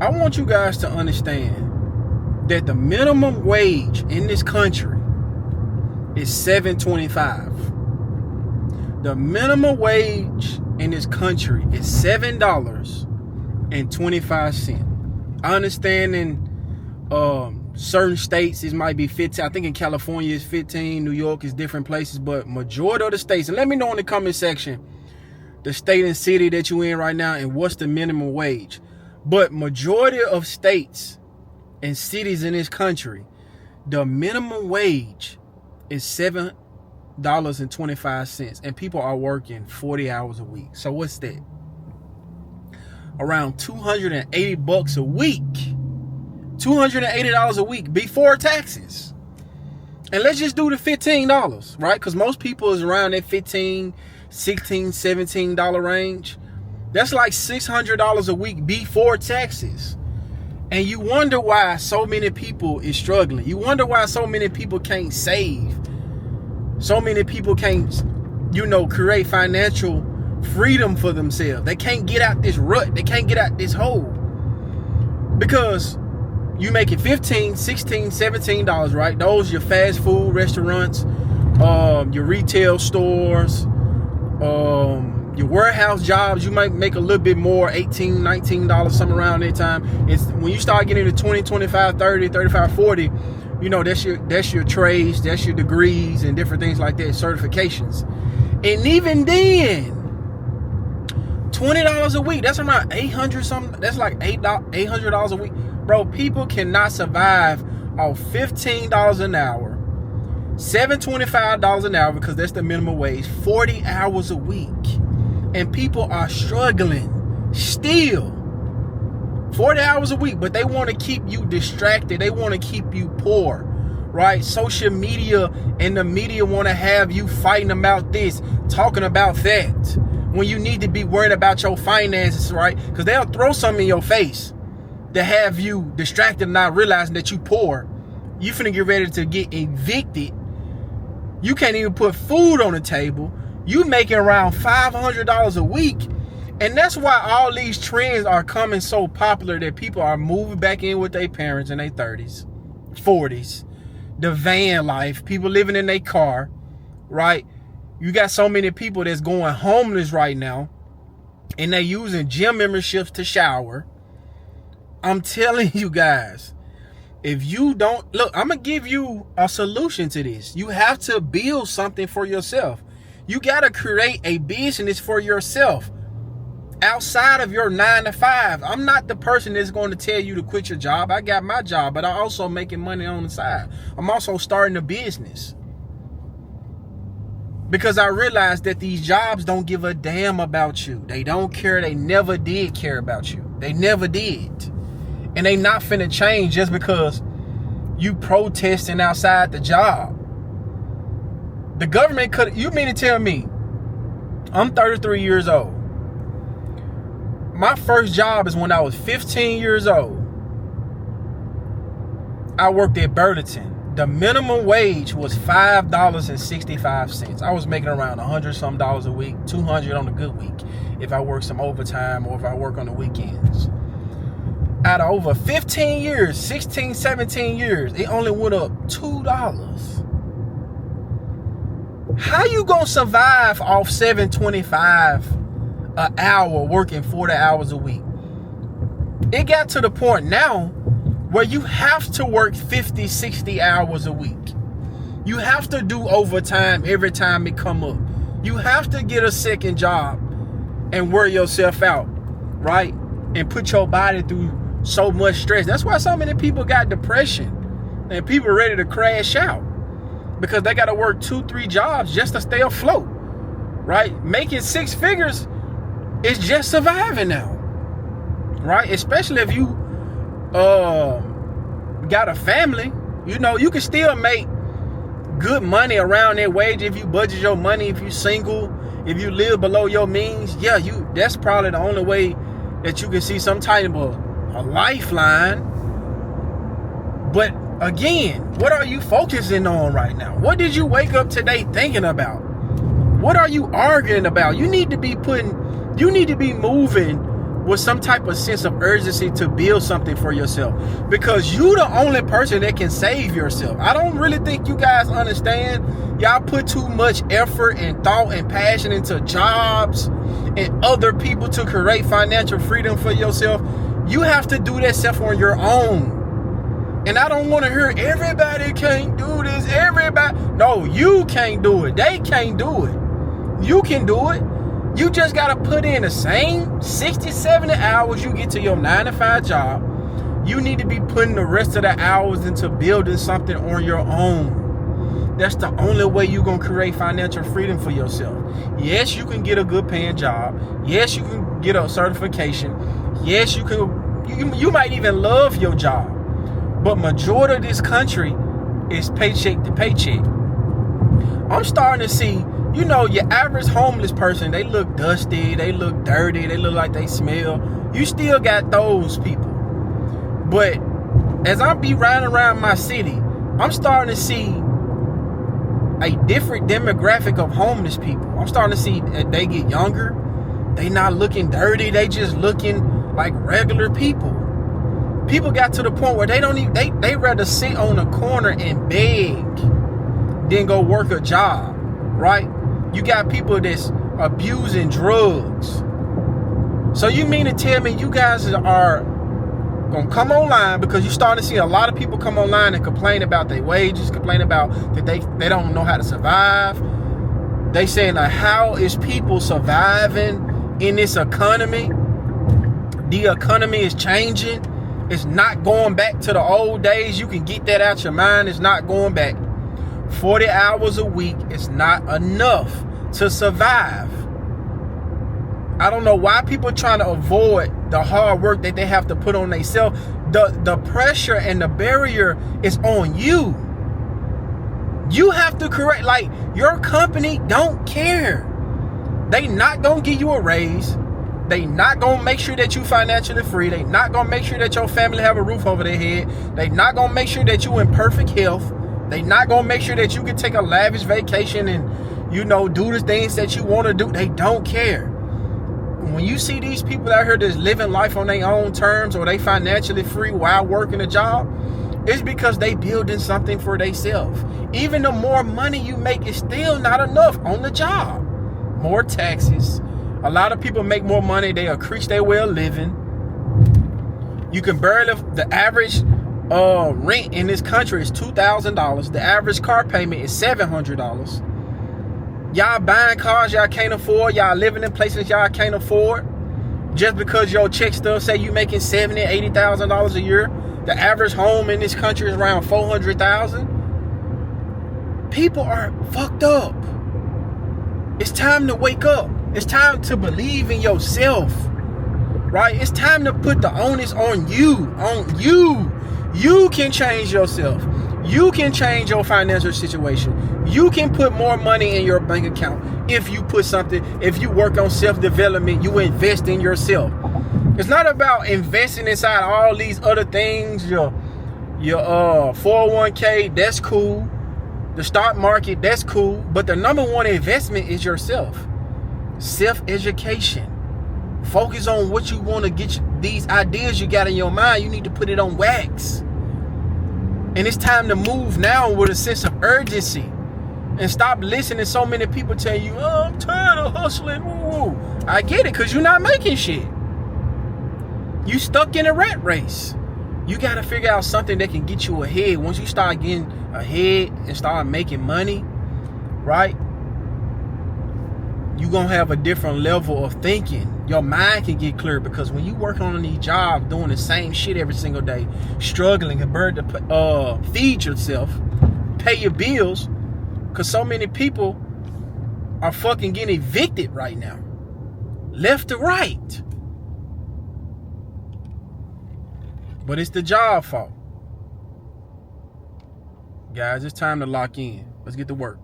I want you guys to understand that the minimum wage in this country is $7.25. The minimum wage in this country is $7.25. I understand in certain states it might be 15. I think in California it's 15. New York is different places, but majority of the states. And let me know in the comment section the state and city that you're in right now and what's the minimum wage. But majority of states and cities in this country, the minimum wage is $7.25, and people are working 40 hours a week. So what's that? Around $280 a week. $280 a week before taxes. And let's just do the $15, right? Because most people is around that $15, $16, $17 range. That's like $600 a week before taxes. And you wonder why so many people is struggling. You wonder why so many people can't save. So many people can't, create financial freedom for themselves. They can't get out this rut. They can't get out this hole. Because you making $15, $16, $17, right? Those your fast food restaurants, your retail stores, your warehouse jobs. You might make a little bit more, $18, $19, something around that time. It's when you start getting to 20, 25, 30, 35, 40, that's your trades, that's your degrees and different things like that, certifications. And even then, $20 a week, that's around 800 something. That's like $800 a week. Bro, people cannot survive off $15 an hour, $7.25 an hour, because that's the minimum wage, 40 hours a week. And people are struggling still. 40 hours a week, but they want to keep you distracted. They want to keep you poor, right? Social media and the media want to have you fighting about this, talking about that, when you need to be worried about your finances, right? Because they'll throw something in your face to have you distracted and not realizing that you poor. You finna get ready to get evicted. You can't even put food on the table. You making around $500 a week. And that's why all these trends are coming so popular, that people are moving back in with their parents in their 30s, 40s. The van life, people living in their car, right? You got so many people that's going homeless right now, and they using gym memberships to shower. I'm telling you guys, if you don't, look, I'm going to give you a solution to this. You have to build something for yourself. You got to create a business for yourself outside of your 9 to 5. I'm not the person that's going to tell you to quit your job. I got my job, but I'm also making money on the side. I'm also starting a business. Because I realized that these jobs don't give a damn about you. They don't care. They never did care about you. They never did. And they not finna change just because you protesting outside the job. The government could, you mean to tell me, I'm 33 years old. My first job is when I was 15 years old. I worked at Burlington. The minimum wage was $5.65. I was making around $100 some a week, $200 on a good week, if I work some overtime or if I work on the weekends. Out of over 15 years, 16, 17 years, it only went up $2. How you gonna survive off $7.25 an hour working 40 hours a week? It got to the point now where you have to work 50, 60 hours a week. You have to do overtime every time it come up. You have to get a second job and wear yourself out, right? And put your body through so much stress. That's why so many people got depression and people are ready to crash out, because they got to work 2-3 jobs just to stay afloat, right? Making 6 figures is just surviving now, right? Especially if you got a family. You can still make good money around that wage if you budget your money. If you single, if you live below your means, that's probably the only way that you can see some type of a lifeline. But again, what are you focusing on right now? What did you wake up today thinking about? What are you arguing about? You need to be moving with some type of sense of urgency to build something for yourself, because you the only person that can save yourself. I don't really think you guys understand. Y'all put too much effort and thought and passion into jobs and other people to create financial freedom for yourself. You have to do that stuff on your own. And I don't want to hear everybody can't do this. Everybody. No, you can't do it. They can't do it. You can do it. You just got to put in the same 60, 70 hours you get to your 9-to-5 job. You need to be putting the rest of the hours into building something on your own. That's the only way you're going to create financial freedom for yourself. Yes, you can get a good paying job. Yes, you can get a certification. Yes, you can. You might even love your job. But majority of this country is paycheck to paycheck. I'm starting to see, you know, your average homeless person, they look dusty, they look dirty, they look like they smell. You still got those people. But as I be riding around my city, I'm starting to see a different demographic of homeless people. I'm starting to see they get younger. They not looking dirty. They just looking like regular people. People got to the point where they don't even, they rather sit on a corner and beg than go work a job, right? You got people that's abusing drugs. So you mean to tell me you guys are gonna come online, because you starting to see a lot of people come online and complain about their wages, complain about that they don't know how to survive. They saying like, how is people surviving in this economy? The economy is changing. It's not going back to the old days. You can get that out your mind. It's not going back. 40 hours a week is not enough to survive. I don't know why people are trying to avoid the hard work that they have to put on themselves. The pressure and the barrier is on you. You have to correct, like, your company don't care. They not gonna give you a raise. They not gonna make sure that you financially free. They not gonna make sure that your family have a roof over their head. They not gonna make sure that you in perfect health. They not gonna make sure that you can take a lavish vacation and, you know, do the things that you want to do. They don't care. When you see these people out here that's living life on their own terms, or they financially free while working a job, it's because they building something for themselves. Even the more money you make is still not enough on the job. More taxes. A lot of people make more money. They increase their way of living. You can barely, the average rent in this country is $2,000. The average car payment is $700. Y'all buying cars y'all can't afford. Y'all living in places y'all can't afford. Just because your check stub say you making $70,000, $80,000 a year. The average home in this country is around $400,000. People are fucked up. It's time to wake up. It's time to believe in yourself, right? It's time to put the onus on you, You can change yourself. You can change your financial situation. You can put more money in your bank account if you put something, if you work on self-development, you invest in yourself. It's not about investing inside all these other things, your 401k, that's cool. The stock market, that's cool. But the number one investment is yourself. Self-education. Focus on what you want to get. These ideas you got in your mind, you need to put it on wax. And it's time to move now with a sense of urgency. And stop listening to so many people tell you, oh, I'm tired of hustling. Woo. I get it, because you're not making shit. You stuck in a rat race. You got to figure out something that can get you ahead. Once you start getting ahead and start making money, right? You're going to have a different level of thinking. Your mind can get clear, because when you work on these jobs, doing the same shit every single day, struggling and burn to feed yourself, pay your bills, because so many people are fucking getting evicted right now. Left to right. But it's the job fault. Guys, it's time to lock in. Let's get to work.